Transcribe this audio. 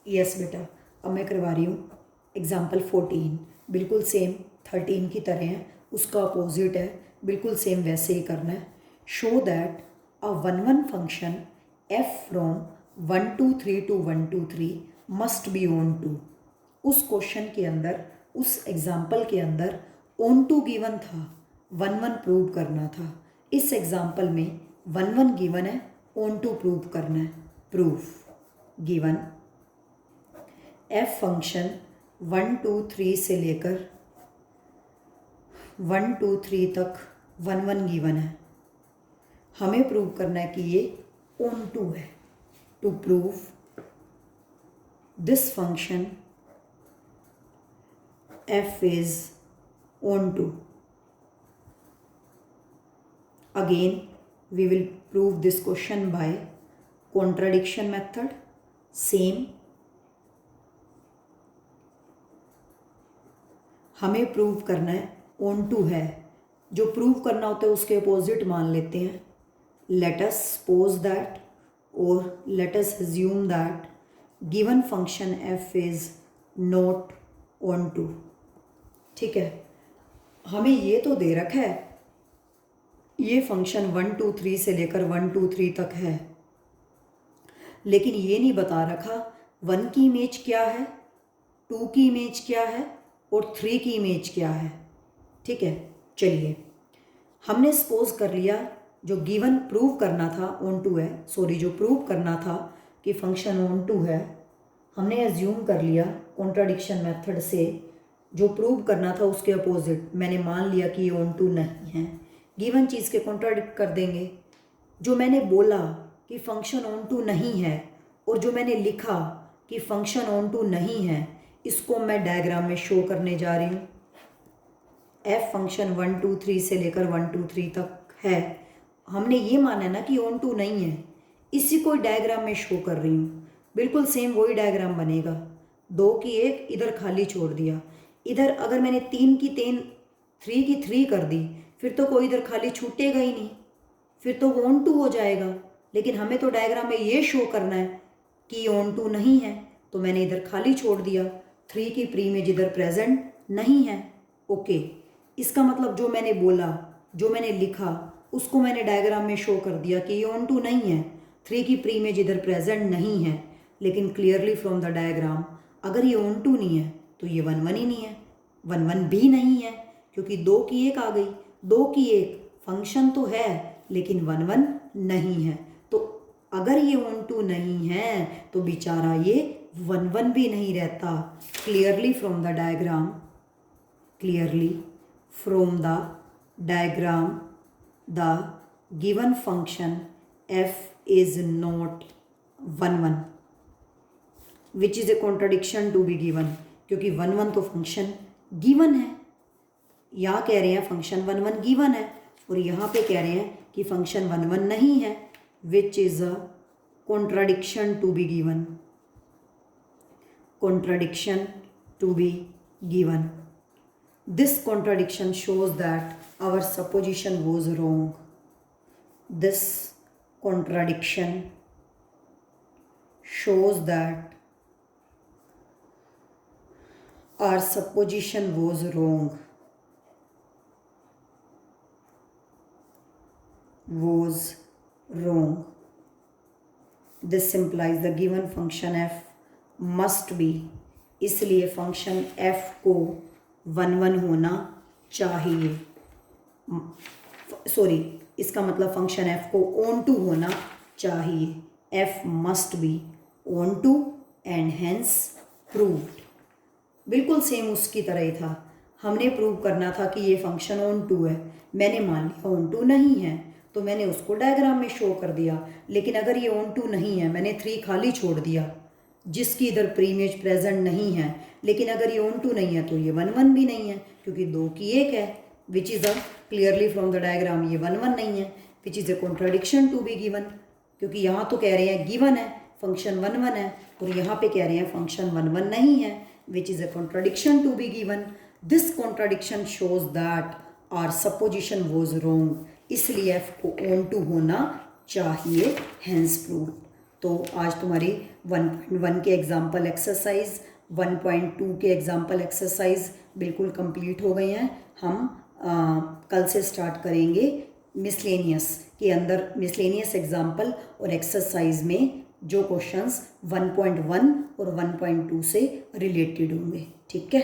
Yes बेटा, अब मैं करवा रही हूँ एग्जाम्पल 14। बिल्कुल सेम 13 की तरह है, उसका अपोजिट है, बिल्कुल सेम वैसे ही करना है। Show that a 1 1 function F from 1 2 3 to 1 2 3 must be onto. उस क्वेश्चन के अंदर, उस एग्जाम्पल के अंदर ऑन टू गिवन था, 1 1 प्रूव करना था। इस एग्जाम्पल में 1 1 गिवन है, ऑन टू प्रूव करना है। प्रूफ गिवन एफ फंक्शन 1 2 3 से लेकर 1 2 3 तक 1 1 गिवन है। हमें प्रूव करना है कि ये ऑन टू है। To prove this function f is on to, again we will prove this question by contradiction method. Same, हमें प्रूव करना है ऑन टू है, जो प्रूव करना होता है उसके अपोजिट मान लेते हैं। लेट अस सपोज दैट और let us assume that given function f is not onto. ठीक है, हमें ये तो दे रखा है, ये फंक्शन 1 2 3 से लेकर 1 2 3 तक है, लेकिन ये नहीं बता रखा 1 की इमेज क्या है, 2 की इमेज क्या है और 3 की इमेज क्या है। ठीक है, चलिए हमने सपोज कर लिया जो गिवन प्रूव करना था ऑन टू है, सॉरी जो प्रूव करना था कि फंक्शन ऑन टू है, हमने एज्यूम कर लिया कॉन्ट्राडिक्शन मेथड से जो प्रूव करना था उसके अपोजिट मैंने मान लिया कि ये ऑन टू नहीं है। गिवन चीज़ के कॉन्ट्राडिक्ट कर देंगे। जो मैंने बोला कि फंक्शन ऑन टू नहीं है और जो मैंने लिखा कि फंक्शन ऑन टू नहीं है, इसको मैं डायग्राम में शो करने जा रही हूँ। एफ फंक्शन 1 2 3 से लेकर 1 2 3 तक है, हमने ये माना है ना कि ऑन टू नहीं है, इसी को डायग्राम में शो कर रही हूँ। बिल्कुल सेम वही डायग्राम बनेगा। 2 की 1 इधर खाली छोड़ दिया, इधर अगर मैंने 3 की 3 3 की 3 कर दी फिर तो कोई इधर खाली छूटेगा ही नहीं, फिर तो ऑन टू हो जाएगा। लेकिन हमें तो डायग्राम में ये शो करना है कि ऑन टू नहीं है, तो मैंने इधर खाली छोड़ दिया, 3 की प्री इमेज इधर प्रेजेंट नहीं है। ओके, इसका मतलब जो मैंने बोला, जो मैंने लिखा, उसको मैंने डायग्राम में शो कर दिया कि ये ऑन टू नहीं है, 3 की प्री इमेज इधर प्रेजेंट नहीं है। लेकिन क्लियरली फ्रॉम द डायग्राम अगर ये ऑन टू नहीं है तो ये 1 1 ही नहीं है, 1 1 भी नहीं है, क्योंकि 2 की 1 आ गई। 2 की 1 फंक्शन तो है लेकिन 1 1 नहीं है, तो अगर ये ऑन टू नहीं है तो बेचारा ये 1 1 भी नहीं रहता। Clearly from the diagram, clearly from the diagram the given function f is not 1 1 which is a contradiction to be given, क्योंकि 1 1 तो फंक्शन गिवन है। यहाँ कह रहे हैं फंक्शन 1 1 गिवन है और यहाँ पे कह रहे हैं कि फंक्शन 1 1 नहीं है, which is a contradiction to be given, contradiction to be given. This contradiction shows that our supposition was wrong. This contradiction shows that our supposition was wrong, This implies the given function f must be, इसलिए function f को 1 1 होना चाहिए। Sorry, इसका मतलब function f को onto होना चाहिए। f must be on to and hence proved। बिल्कुल सेम उसकी तरह ही था, हमने प्रूव करना था कि ये फंक्शन ऑन टू है, मैंने मान लिया ऑन टू नहीं है तो मैंने उसको डायग्राम में शो कर दिया। लेकिन अगर ये ऑन टू नहीं है, मैंने 3 खाली छोड़ दिया जिसकी इधर प्री इमेज प्रेजेंट नहीं है। लेकिन अगर ये ऑन टू नहीं है तो ये 1 1 भी नहीं है, क्योंकि 2 की 1 है, which is a clearly from the diagram ये 1 1 नहीं है, which is a contradiction to be given. क्योंकि यहाँ तो कह रहे हैं गिवन है फंक्शन 1 1 है और यहाँ पे कह रहे हैं फंक्शन 1 1 नहीं है, which is a contradiction to be given. This contradiction shows that our supposition was wrong, इसलिए f को ऑन टू होना चाहिए, हैंस प्रूव। तो आज तुम्हारी 1.1 के एग्जाम्पल एक्सरसाइज, 1.2 के एग्जाम्पल एक्सरसाइज बिल्कुल कंप्लीट हो गए हैं। हम कल से स्टार्ट करेंगे मिसलेनियस के अंदर, मिसलेनियस एग्जाम्पल और एक्सरसाइज में जो क्वेश्चंस 1.1 और 1.2 से रिलेटेड होंगे। ठीक है।